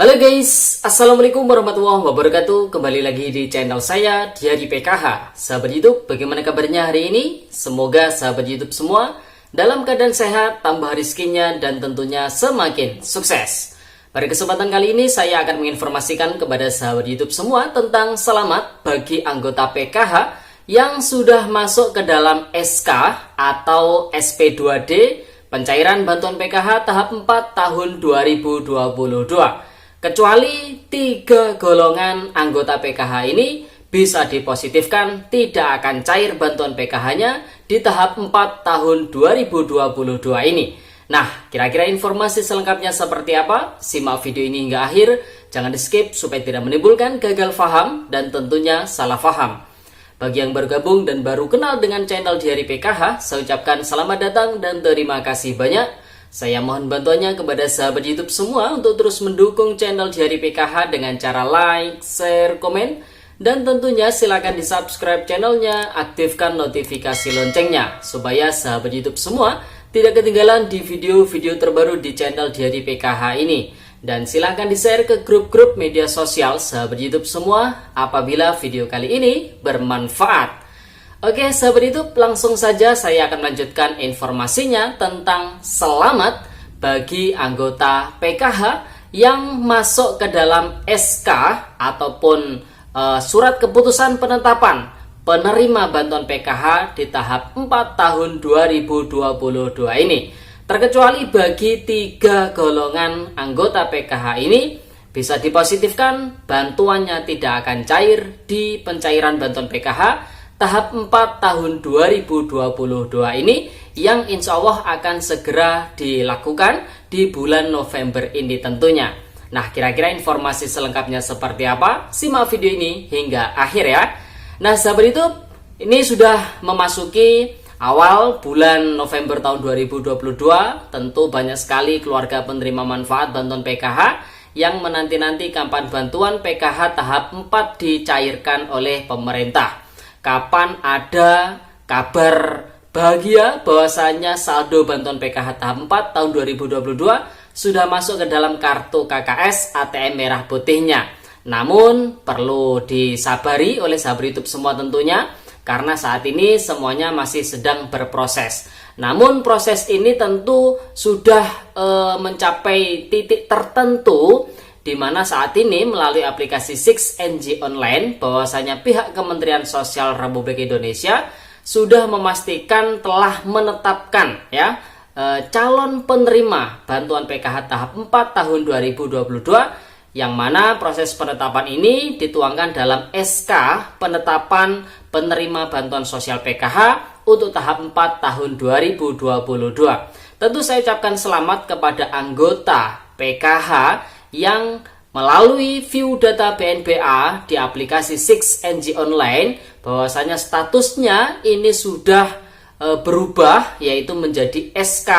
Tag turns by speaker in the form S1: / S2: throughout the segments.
S1: Halo guys, Assalamualaikum warahmatullahi wabarakatuh. Kembali lagi di channel saya, Diary PKH. Sahabat YouTube, bagaimana kabarnya hari ini? Semoga sahabat YouTube semua dalam keadaan sehat, tambah rezekinya, dan tentunya semakin sukses. Pada kesempatan kali ini, saya akan menginformasikan kepada sahabat YouTube semua tentang selamat bagi anggota PKH yang sudah masuk ke dalam SK atau SP2D pencairan bantuan PKH tahap 4 tahun 2022. Kecuali 3 golongan anggota PKH ini bisa dipositifkan tidak akan cair bantuan PKH-nya di tahap 4 tahun 2022 ini. Nah, kira-kira informasi selengkapnya seperti apa? Simak video ini hingga akhir, jangan di skip supaya tidak menimbulkan gagal paham dan tentunya salah paham. Bagi yang baru gabung dan baru kenal dengan channel Diary PKH, saya ucapkan selamat datang dan terima kasih banyak. Saya mohon bantuannya kepada sahabat YouTube semua untuk terus mendukung channel Diary PKH dengan cara like, share, komen, dan tentunya silakan di subscribe channelnya, aktifkan notifikasi loncengnya supaya sahabat YouTube semua tidak ketinggalan di video-video terbaru di channel Diary PKH ini. Dan silakan di share ke grup-grup media sosial sahabat YouTube semua apabila video kali ini bermanfaat. Oke sahabat YouTube, langsung saja saya akan melanjutkan informasinya tentang selamat bagi anggota PKH yang masuk ke dalam SK ataupun surat keputusan penetapan penerima bantuan PKH di tahap 4 tahun 2022 ini. Terkecuali bagi 3 golongan anggota PKH ini bisa dipositifkan bantuannya tidak akan cair di pencairan bantuan PKH tahap 4 tahun 2022 ini yang insya Allah akan segera dilakukan di bulan November ini tentunya. Nah, kira-kira informasi selengkapnya seperti apa? Simak video ini hingga akhir ya. Nah, sahabat YouTube, ini sudah memasuki awal bulan November tahun 2022. Tentu banyak sekali keluarga penerima manfaat bantuan PKH yang menanti-nanti kapan bantuan PKH tahap 4 dicairkan oleh pemerintah. Kapan ada kabar bahagia bahwasanya saldo bantuan PKH tahap 4 tahun 2022 sudah masuk ke dalam kartu KKS ATM merah putihnya. Namun perlu disabari oleh sahabat YouTube semua tentunya karena saat ini semuanya masih sedang berproses. Namun proses ini tentu sudah mencapai titik tertentu di mana saat ini melalui aplikasi 6NG Online bahwasanya pihak Kementerian Sosial Republik Indonesia sudah memastikan telah menetapkan ya calon penerima bantuan PKH tahap 4 tahun 2022 yang mana proses penetapan ini dituangkan dalam SK penetapan penerima bantuan sosial PKH untuk tahap 4 tahun 2022. Tentu saya ucapkan selamat kepada anggota PKH yang melalui view data BNPA di aplikasi 6NG Online bahwasanya statusnya ini sudah berubah yaitu menjadi SK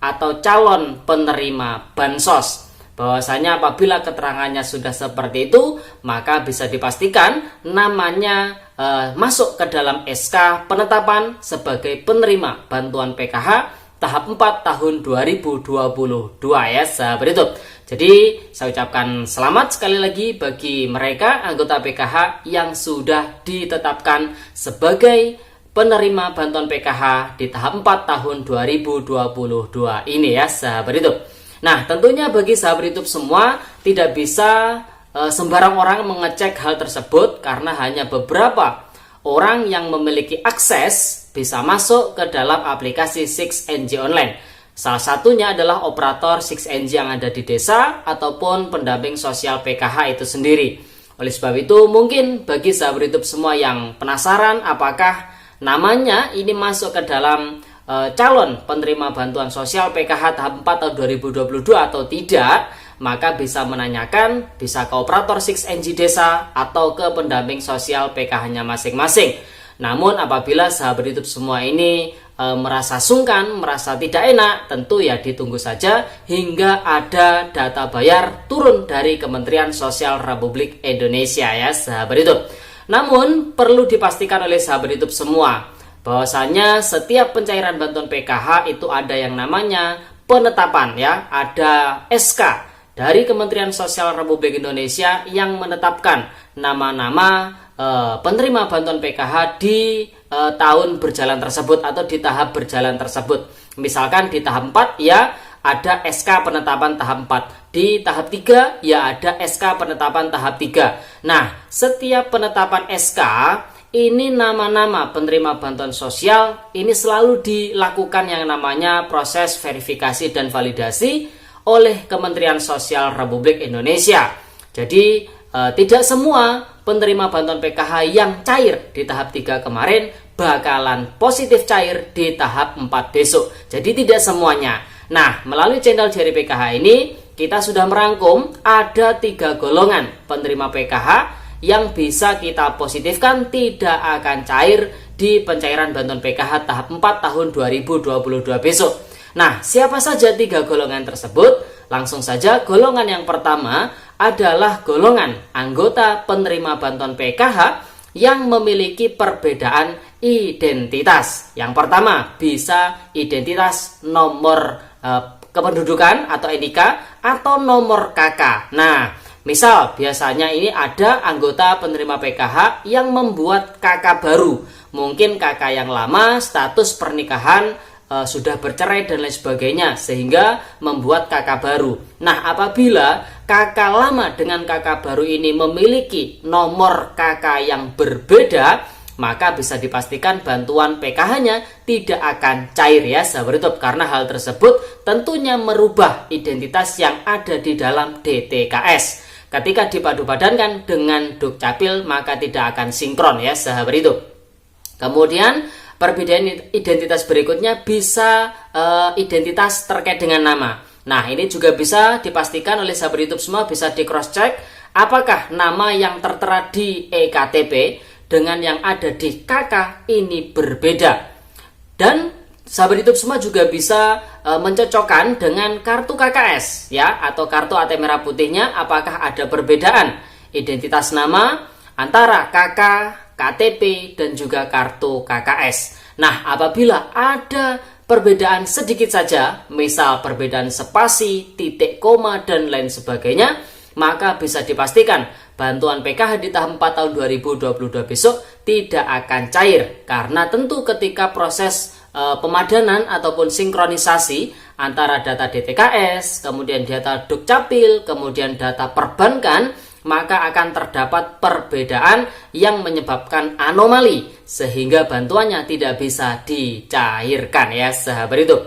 S1: atau calon penerima bansos. Bahwasanya apabila keterangannya sudah seperti itu maka bisa dipastikan namanya masuk ke dalam SK penetapan sebagai penerima bantuan PKH tahap 4 tahun 2022 ya sahabat YouTube. Jadi saya ucapkan selamat sekali lagi bagi mereka anggota PKH yang sudah ditetapkan sebagai penerima bantuan PKH di tahap 4 tahun 2022 ini ya sahabat YouTube. Nah tentunya bagi sahabat YouTube semua tidak bisa sembarang orang mengecek hal tersebut karena hanya beberapa orang yang memiliki akses bisa masuk ke dalam aplikasi 6NG Online. Salah satunya adalah operator 6NG yang ada di desa ataupun pendamping sosial PKH itu sendiri. Oleh sebab itu mungkin bagi sahabat YouTube semua yang penasaran apakah namanya ini masuk ke dalam calon penerima bantuan sosial PKH tahap 4 tahun 2022 atau tidak, maka bisa menanyakan bisa ke operator 6NG desa atau ke pendamping sosial PKH-nya masing-masing. Namun apabila sahabat YouTube semua ini merasa sungkan, merasa tidak enak, tentu ya ditunggu saja hingga ada data bayar turun dari Kementerian Sosial Republik Indonesia ya sahabat YouTube. Namun perlu dipastikan oleh sahabat YouTube semua bahwasanya setiap pencairan bantuan PKH itu ada yang namanya penetapan ya, ada SK dari Kementerian Sosial Republik Indonesia yang menetapkan nama-nama penerima bantuan PKH di tahun berjalan tersebut atau di tahap berjalan tersebut. Misalkan di tahap 4 ya ada SK penetapan tahap 4. Di tahap 3 ya ada SK penetapan tahap 3. Nah, setiap penetapan SK ini nama-nama penerima bantuan sosial ini selalu dilakukan yang namanya proses verifikasi dan validasi oleh Kementerian Sosial Republik Indonesia. Jadi tidak semua penerima bantuan PKH yang cair di tahap 3 kemarin bakalan positif cair di tahap 4 besok. Jadi tidak semuanya. Nah, melalui channel Diari PKH ini kita sudah merangkum ada 3 golongan penerima PKH yang bisa kita positifkan tidak akan cair di pencairan bantuan PKH tahap 4 tahun 2022 besok. Nah, siapa saja 3 golongan tersebut? Langsung saja, golongan yang pertama adalah golongan anggota penerima bantuan PKH yang memiliki perbedaan identitas. Yang pertama, bisa identitas nomor kependudukan atau NIK atau nomor KK. Nah, misal biasanya ini ada anggota penerima PKH yang membuat KK baru. Mungkin KK yang lama status pernikahan sudah bercerai dan lain sebagainya sehingga membuat KK baru. Nah, apabila KK lama dengan KK baru ini memiliki nomor KK yang berbeda, maka bisa dipastikan bantuan PKH-nya tidak akan cair ya sahabat YouTube, karena hal tersebut tentunya merubah identitas yang ada di dalam DTKS. Ketika dipadu-padankan dengan Dukcapil maka tidak akan sinkron ya sahabat YouTube. Kemudian perbedaan identitas berikutnya bisa identitas terkait dengan nama. Nah, ini juga bisa dipastikan oleh sahabat YouTube semua, bisa di cross check apakah nama yang tertera di EKTP dengan yang ada di KK ini berbeda. Dan sahabat YouTube semua juga bisa mencocokkan dengan kartu KKS ya atau kartu ATM merah putihnya apakah ada perbedaan identitas nama antara KK, KTP dan juga kartu KKS. Nah, apabila ada perbedaan sedikit saja, misal perbedaan spasi, titik koma dan lain sebagainya, maka bisa dipastikan bantuan PKH di tahap 4 tahun 2022 besok tidak akan cair. Karena tentu ketika proses pemadanan ataupun sinkronisasi antara data DTKS, kemudian data Dukcapil, kemudian data perbankan, maka akan terdapat perbedaan yang menyebabkan anomali sehingga bantuannya tidak bisa dicairkan ya sahabat itu.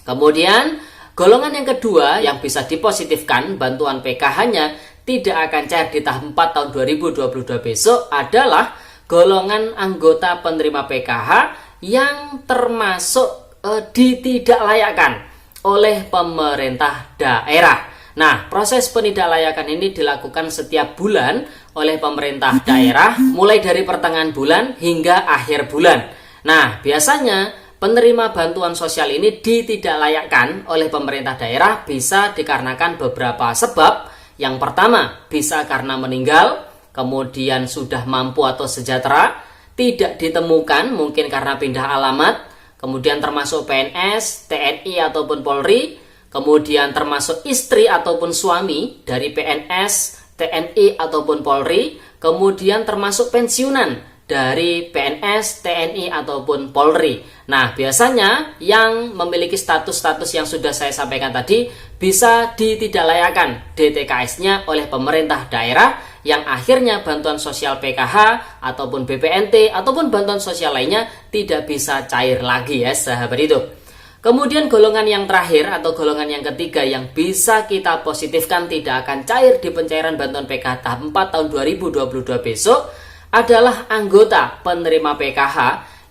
S1: Kemudian golongan yang kedua yang bisa dipositifkan bantuan PKH-nya tidak akan cair di tahap 4 tahun 2022 besok adalah golongan anggota penerima PKH yang termasuk ditidaklayakkan oleh pemerintah daerah. Nah, proses penidaklayakan ini dilakukan setiap bulan oleh pemerintah daerah mulai dari pertengahan bulan hingga akhir bulan. Nah, biasanya penerima bantuan sosial ini ditidaklayakkan oleh pemerintah daerah bisa dikarenakan beberapa sebab. Yang pertama, bisa karena meninggal, kemudian sudah mampu atau sejahtera, tidak ditemukan mungkin karena pindah alamat, kemudian termasuk PNS, TNI ataupun Polri, kemudian termasuk istri ataupun suami dari PNS, TNI ataupun Polri, kemudian termasuk pensiunan dari PNS, TNI ataupun Polri. Nah, biasanya yang memiliki status-status yang sudah saya sampaikan tadi bisa ditidaklayakkan DTKS-nya oleh pemerintah daerah yang akhirnya bantuan sosial PKH ataupun BPNT ataupun bantuan sosial lainnya tidak bisa cair lagi ya sahabat hidup. Kemudian golongan yang terakhir atau golongan yang ketiga yang bisa kita positifkan tidak akan cair di pencairan bantuan PKH tahap 4 tahun 2022 besok adalah anggota penerima PKH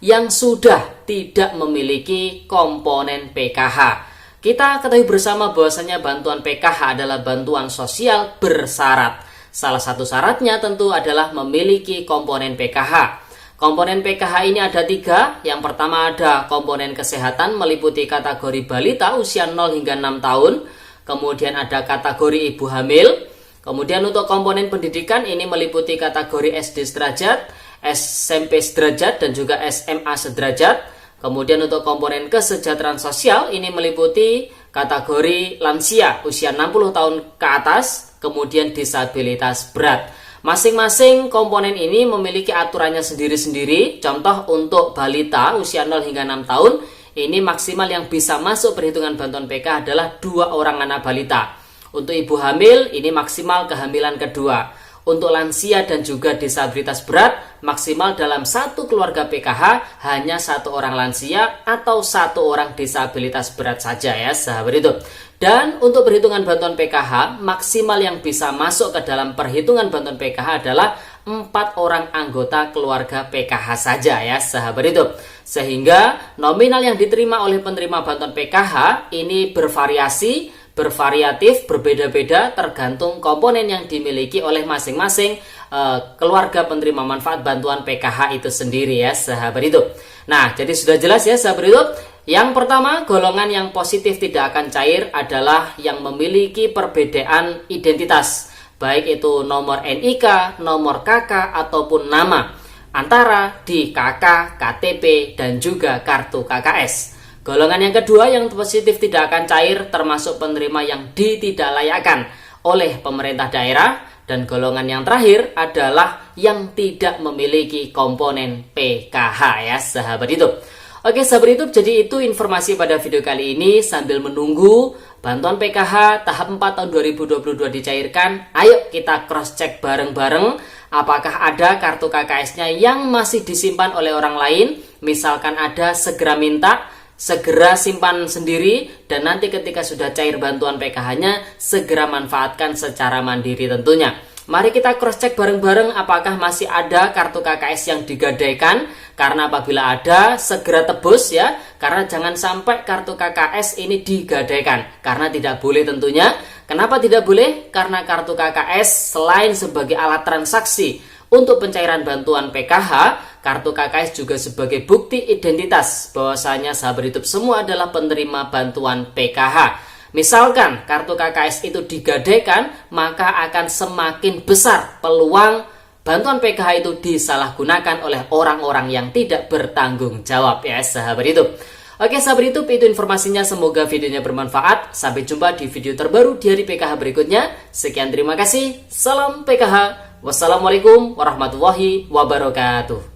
S1: yang sudah tidak memiliki komponen PKH. Kita ketahui bersama bahwasanya bantuan PKH adalah bantuan sosial bersyarat. Salah satu syaratnya tentu adalah memiliki komponen PKH. Komponen PKH ini ada 3. Yang pertama ada komponen kesehatan meliputi kategori balita usia 0 hingga 6 tahun. Kemudian ada kategori ibu hamil. Kemudian untuk komponen pendidikan ini meliputi kategori SD sederajat, SMP sederajat dan juga SMA sederajat. Kemudian untuk komponen kesejahteraan sosial ini meliputi kategori lansia usia 60 tahun ke atas, kemudian disabilitas berat. Masing-masing komponen ini memiliki aturannya sendiri-sendiri. Contoh untuk balita usia 0 hingga 6 tahun, ini maksimal yang bisa masuk perhitungan bantuan PKH adalah 2 orang anak balita. Untuk ibu hamil, ini maksimal kehamilan kedua. Untuk lansia dan juga disabilitas berat, maksimal dalam satu keluarga PKH hanya 1 orang lansia atau 1 orang disabilitas berat saja ya sahabat hidup. Dan untuk perhitungan bantuan PKH, maksimal yang bisa masuk ke dalam perhitungan bantuan PKH adalah 4 orang anggota keluarga PKH saja ya sahabat hidup. Sehingga nominal yang diterima oleh penerima bantuan PKH ini bervariatif, berbeda-beda tergantung komponen yang dimiliki oleh masing-masing keluarga penerima manfaat bantuan PKH itu sendiri ya sahabat hidup. Nah, jadi sudah jelas ya sahabat hidup. Yang pertama, golongan yang positif tidak akan cair adalah yang memiliki perbedaan identitas, baik itu nomor NIK, nomor KK ataupun nama antara di KK, KTP dan juga kartu KKS. Golongan yang kedua yang positif tidak akan cair termasuk penerima yang ditidaklayakkan oleh pemerintah daerah, dan golongan yang terakhir adalah yang tidak memiliki komponen PKH ya sahabat hidup. Oke sahabat hidup, jadi itu informasi pada video kali ini. Sambil menunggu bantuan PKH tahap 4 tahun 2022 dicairkan, ayo kita cross check bareng-bareng apakah ada kartu KKS-nya yang masih disimpan oleh orang lain. Misalkan ada, segera minta, segera simpan sendiri, dan nanti ketika sudah cair bantuan PKH-nya segera manfaatkan secara mandiri tentunya. Mari kita cross check bareng-bareng apakah masih ada kartu KKS yang digadaikan, karena apabila ada segera tebus ya, karena jangan sampai kartu KKS ini digadaikan, karena tidak boleh tentunya. Kenapa tidak boleh? Karena kartu KKS selain sebagai alat transaksi untuk pencairan bantuan PKH, kartu KKS juga sebagai bukti identitas bahwasanya sahabat hidup semua adalah penerima bantuan PKH. Misalkan kartu KKS itu digadaikan, maka akan semakin besar peluang bantuan PKH itu disalahgunakan oleh orang-orang yang tidak bertanggung jawab ya sahabat hidup. Oke sahabat hidup, itu informasinya, semoga videonya bermanfaat. Sampai jumpa di video terbaru di hari PKH berikutnya. Sekian, terima kasih. Salam PKH. Wassalamualaikum warahmatullahi wabarakatuh.